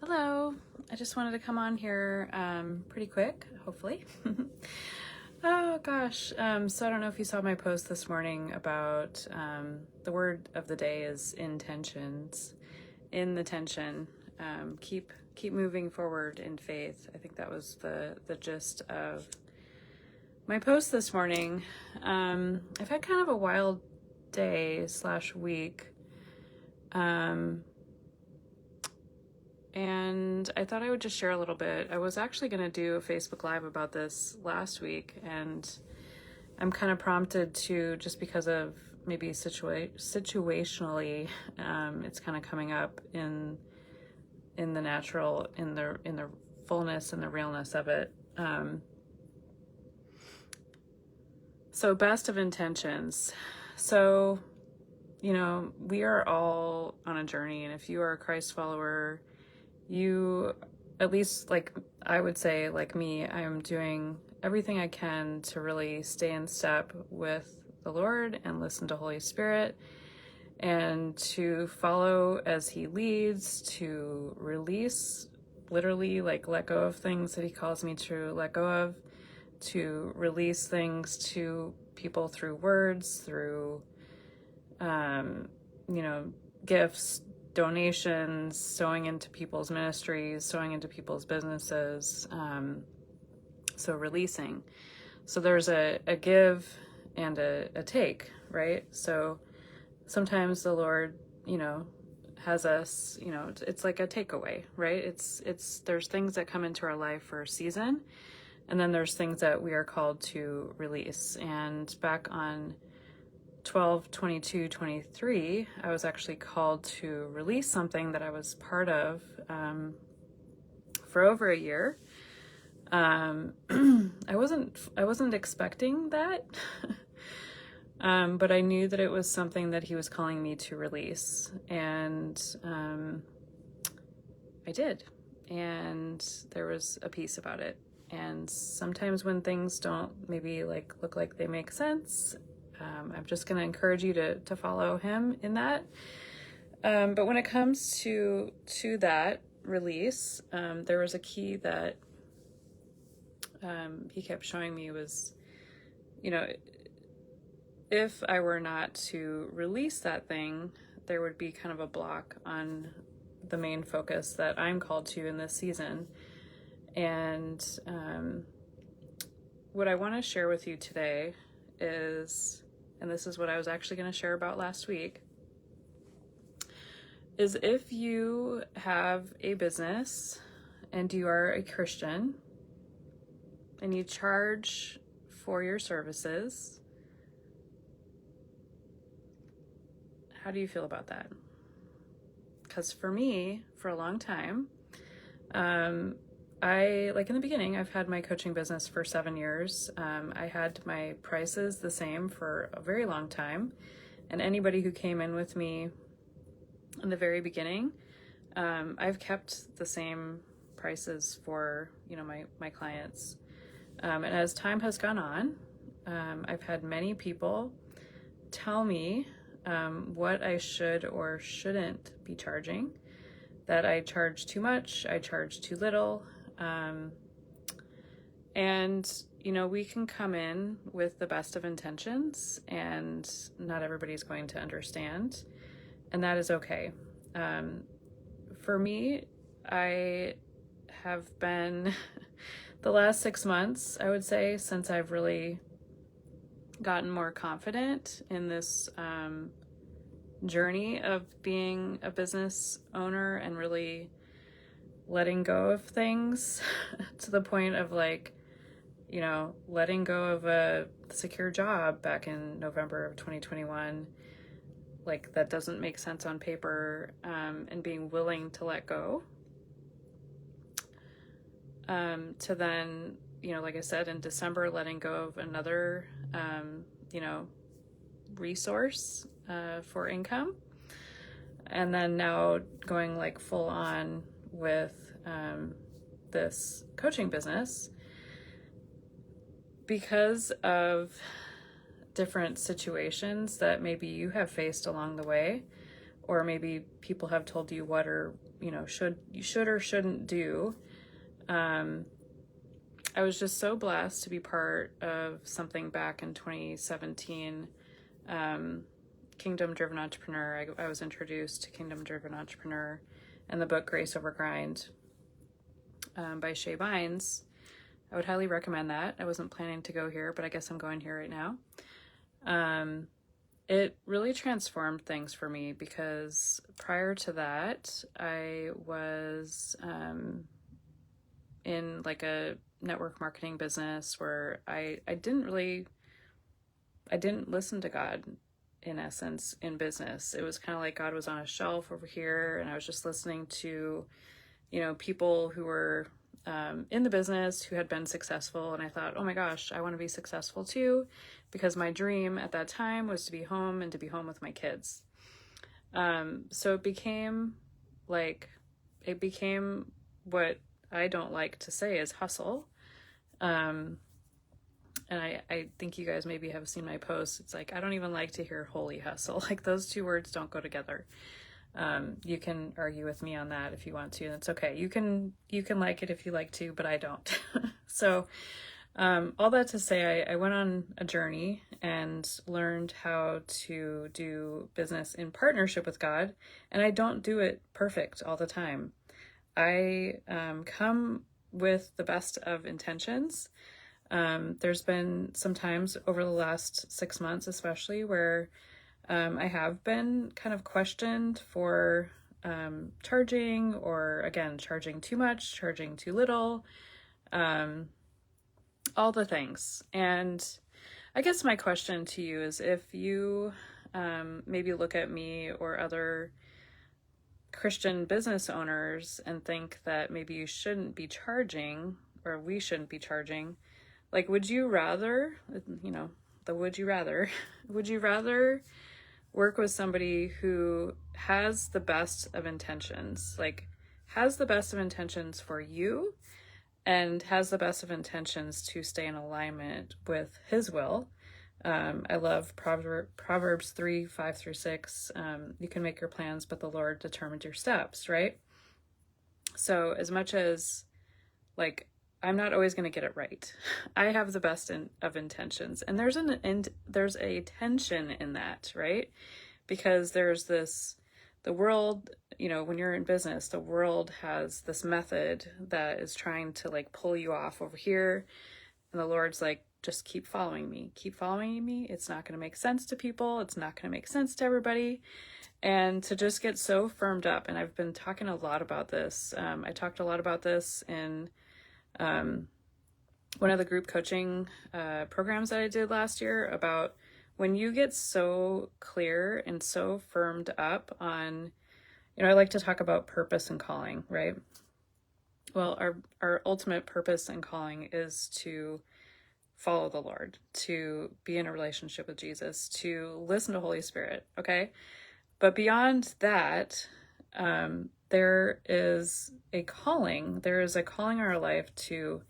Hello. I just wanted to come on here pretty quick, hopefully. Oh gosh. So I don't know if you saw my post this morning about the word of the day is intentions. In the tension. Keep moving forward in faith. I think that was the gist of my post this morning. I've had kind of a wild day/week. And I thought I would just share a little bit. I was actually going to do a Facebook Live about this last week, and I'm kind of prompted to, just because of maybe situationally, it's kind of coming up in the natural, in the fullness and the realness of it. So best of intentions. So, we are all on a journey, and if you are a Christ follower, you, at least like I would say, like me, I'm doing everything I can to really stay in step with the Lord and listen to Holy Spirit and to follow as He leads, to release, literally like let go of things that He calls me to let go of, to release things to people through words, through, gifts, donations, sowing into people's ministries, sowing into people's businesses. So releasing. So there's a give and a take, right? So sometimes the Lord, has us, it's like a takeaway, right? There's things that come into our life for a season, and then there's things that we are called to release. And back on 12/22/23, I was actually called to release something that I was part of for over a year. I wasn't expecting that, but I knew that it was something that He was calling me to release, and I did, and there was a peace about it. And sometimes when things don't maybe look like they make sense, I'm just going to encourage you to follow Him in that. But when it comes to that release, there was a key that He kept showing me was, if I were not to release that thing, there would be kind of a block on the main focus that I'm called to in this season. And what I want to share with you today is, and this is what I was actually going to share about last week, is if you have a business and you are a Christian and you charge for your services, how do you feel about that? Because for me, for a long time, in the beginning, I've had my coaching business for 7 years. I had my prices the same for a very long time. And anybody who came in with me in the very beginning, I've kept the same prices for, my clients. And as time has gone on, I've had many people tell me what I should or shouldn't be charging, that I charge too much, I charge too little. And, we can come in with the best of intentions, and not everybody's going to understand, and that is okay. For me, I have been the last 6 months, I would say, since I've really gotten more confident in this journey of being a business owner and really letting go of things to the point of letting go of a secure job back in November of 2021, that doesn't make sense on paper, and being willing to let go, to then, like I said, in December, letting go of another, resource for income, and then now going full on with this coaching business, because of different situations that maybe you have faced along the way, or maybe people have told you what or you should or shouldn't do. I was just so blessed to be part of something back in 2017. Kingdom Driven Entrepreneur. I was introduced to Kingdom Driven Entrepreneur and the book Grace Over Grind by Shay Bynes. I would highly recommend that. I wasn't planning to go here, but I guess I'm going here right now. It really transformed things for me because prior to that, I was in like a network marketing business where I didn't listen to God, in essence, in business. It was kind of like God was on a shelf over here, and I was just listening to, people who were in the business who had been successful. And I thought, oh my gosh, I want to be successful too, because my dream at that time was to be home and to be home with my kids. So it became what I don't like to say is hustle. And I think you guys maybe have seen my posts. It's like, I don't even like to hear holy hustle. Like, those two words don't go together. You can argue with me on that if you want to, and it's okay. You can like it if you like to, but I don't. So, all that to say, I went on a journey and learned how to do business in partnership with God, and I don't do it perfect all the time. I come with the best of intentions. There's been some times over the last 6 months, especially, where I have been kind of questioned for charging, or again, charging too much, charging too little, all the things. And I guess my question to you is, if you maybe look at me or other Christian business owners and think that maybe you shouldn't be charging, or we shouldn't be charging, like, would you rather, would you rather work with somebody who has the best of intentions, like has the best of intentions for you and has the best of intentions to stay in alignment with his will? I love Proverbs 3:5-6. You can make your plans, but the Lord determines your steps, right? So as much as, like, I'm not always going to get it right, I have the best of intentions, and there's a tension in that, right? Because there's the world, when you're in business, the world has this method that is trying to like pull you off over here, and the Lord's like, just keep following me. It's not going to make sense to people. It's not going to make sense to everybody. And to just get so firmed up. And I've been talking a lot about this. I talked a lot about this in one of the group coaching programs that I did last year, about when you get so clear and so firmed up on, I like to talk about purpose and calling, right? Well, our ultimate purpose and calling is to follow the Lord, to be in a relationship with Jesus, to listen to Holy Spirit, okay? But beyond that, there is a calling. There is a calling in our life to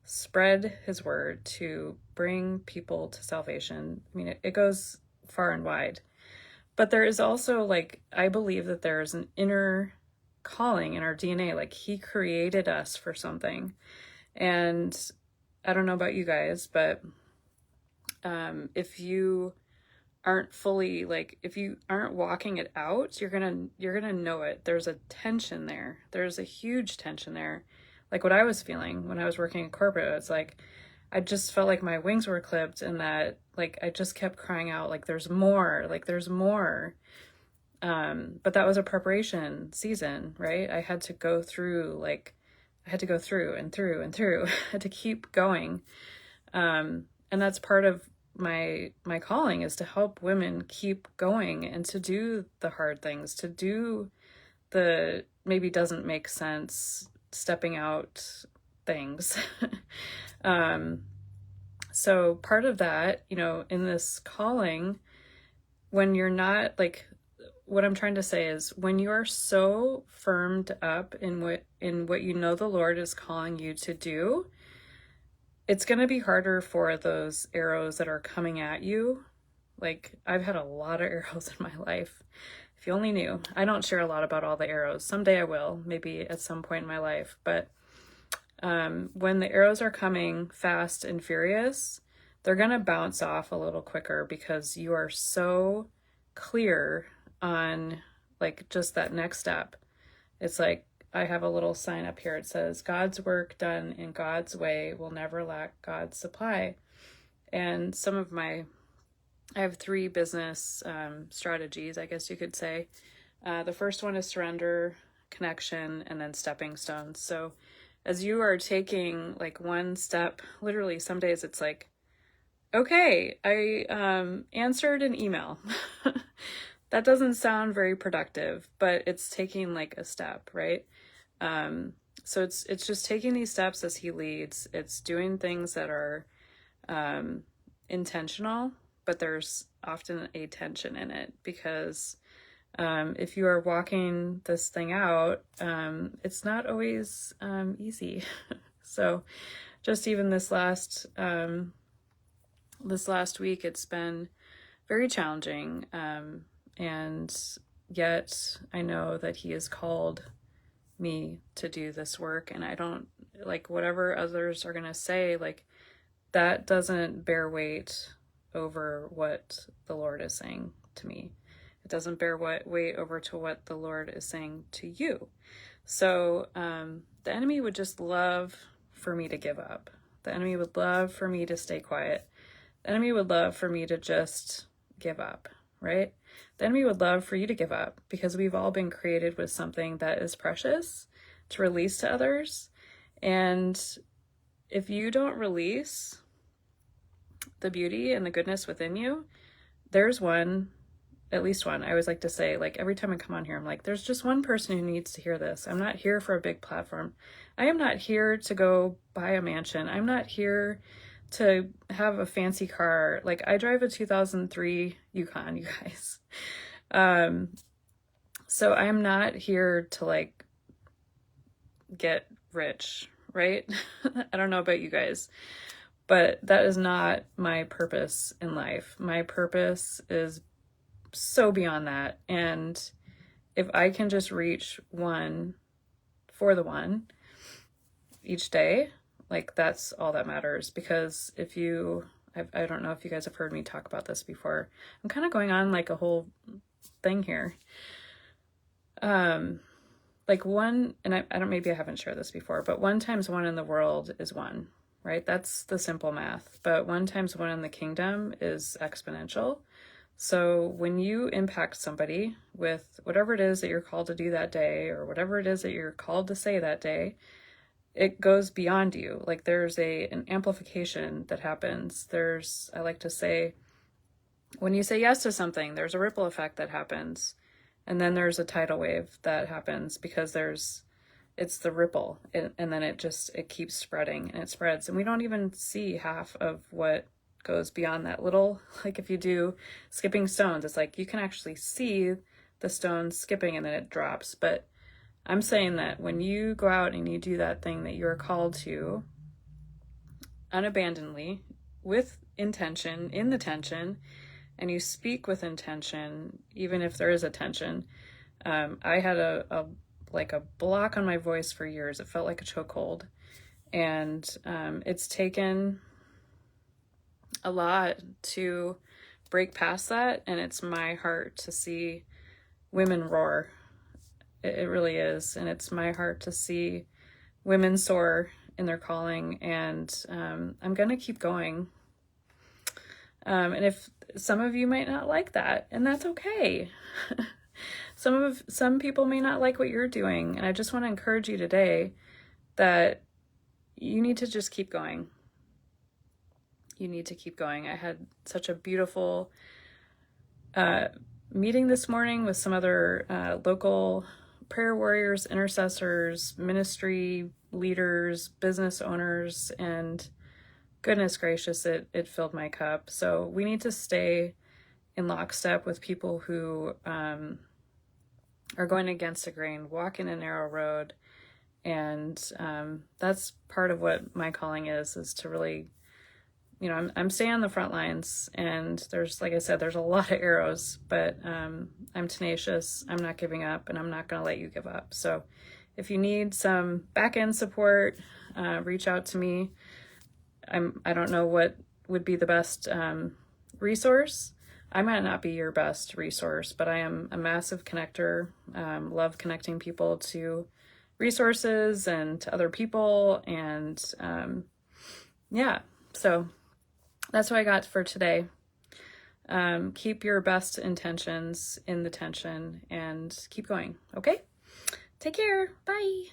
spread his word, to bring people to salvation. I mean, it goes far and wide. But there is also, like, I believe that there is an inner calling in our DNA. Like, he created us for something. And I don't know about you guys, but if you aren't fully, like, if you aren't walking it out, you're gonna know it. There's a tension there. There's a huge tension there. Like what I was feeling when I was working in corporate, it's like I just felt like my wings were clipped, and that, like, I just kept crying out, like, there's more, like, there's more. But that was a preparation season, right? I had to go through and through and through. I had to keep going. And that's part of my calling, is to help women keep going and to do the hard things, to do the maybe doesn't make sense, stepping out things. So part of that, in this calling, when you're not, like, what I'm trying to say is, when you are so firmed up in what the Lord is calling you to do, it's going to be harder for those arrows that are coming at you. Like, I've had a lot of arrows in my life. If you only knew. I don't share a lot about all the arrows. Someday I will, maybe at some point in my life. But when the arrows are coming fast and furious, they're going to bounce off a little quicker because you are so clear on like just that next step. It's like, I have a little sign up here. It says, God's work done in God's way will never lack God's supply. And I have 3 business strategies, I guess you could say. The first one is surrender, connection, and then stepping stones. So as you are taking like one step, literally some days it's like, okay, I answered an email. That doesn't sound very productive, but it's taking like a step, right? So it's just taking these steps as he leads. It's doing things that are intentional, but there's often a tension in it because if you are walking this thing out, it's not always easy. So just even this last week, it's been very challenging. And yet I know that he has called me to do this work, and I don't like whatever others are going to say, like that doesn't bear weight over what the Lord is saying to me. It doesn't bear weight over to what the Lord is saying to you. So the enemy would just love for me to give up. The enemy would love for me to stay quiet. The enemy would love for me to just give up, right? The enemy would love for you to give up because we've all been created with something that is precious to release to others. And if you don't release the beauty and the goodness within you, there's at least one. I always like to say, like every time I come on here, I'm like, there's just one person who needs to hear this. I'm not here for a big platform. I am not here to go buy a mansion. I'm not here to have a fancy car. Like I drive a 2003 Yukon, you guys. So I'm not here to like get rich, right? I don't know about you guys, but that is not my purpose in life. My purpose is so beyond that. And if I can just reach one for the one each day, like that's all that matters. Because I don't know if you guys have heard me talk about this before. I'm kind of going on like a whole thing here. Like one, and I don't, maybe I haven't shared this before, but 1 times 1 in the world is 1, right? That's the simple math. But 1 times 1 in the kingdom is exponential. So when you impact somebody with whatever it is that you're called to do that day, or whatever it is that you're called to say that day, it goes beyond you. Like there's an amplification that happens. I like to say, when you say yes to something, there's a ripple effect that happens. And then there's a tidal wave that happens because it's the ripple. And then it keeps spreading and it spreads. And we don't even see half of what goes beyond that little, like if you do skipping stones, it's like you can actually see the stone skipping and then it drops. But I'm saying that when you go out and you do that thing that you're called to unabandonedly, with intention, in the tension, and you speak with intention, even if there is a tension. I had a block on my voice for years. It felt like a chokehold. And it's taken a lot to break past that. And it's my heart to see women roar. It really is. And it's my heart to see women soar in their calling. And I'm going to keep going. And if some of you might not like that, and that's okay. Some people may not like what you're doing. And I just want to encourage you today that you need to just keep going. You need to keep going. I had such a beautiful meeting this morning with some other local prayer warriors, intercessors, ministry leaders, business owners, and goodness gracious, it filled my cup. So we need to stay in lockstep with people who are going against the grain, walking a narrow road. And that's part of what my calling is to really, I'm staying on the front lines, and there's, like I said, there's a lot of arrows, but I'm tenacious. I'm not giving up, and I'm not going to let you give up. So if you need some back end support, reach out to me. I don't know what would be the best resource. I might not be your best resource, but I am a massive connector. Love connecting people to resources and to other people. And yeah, so that's what I got for today. Keep your best intentions in the tension and keep going. Okay? Take care. Bye.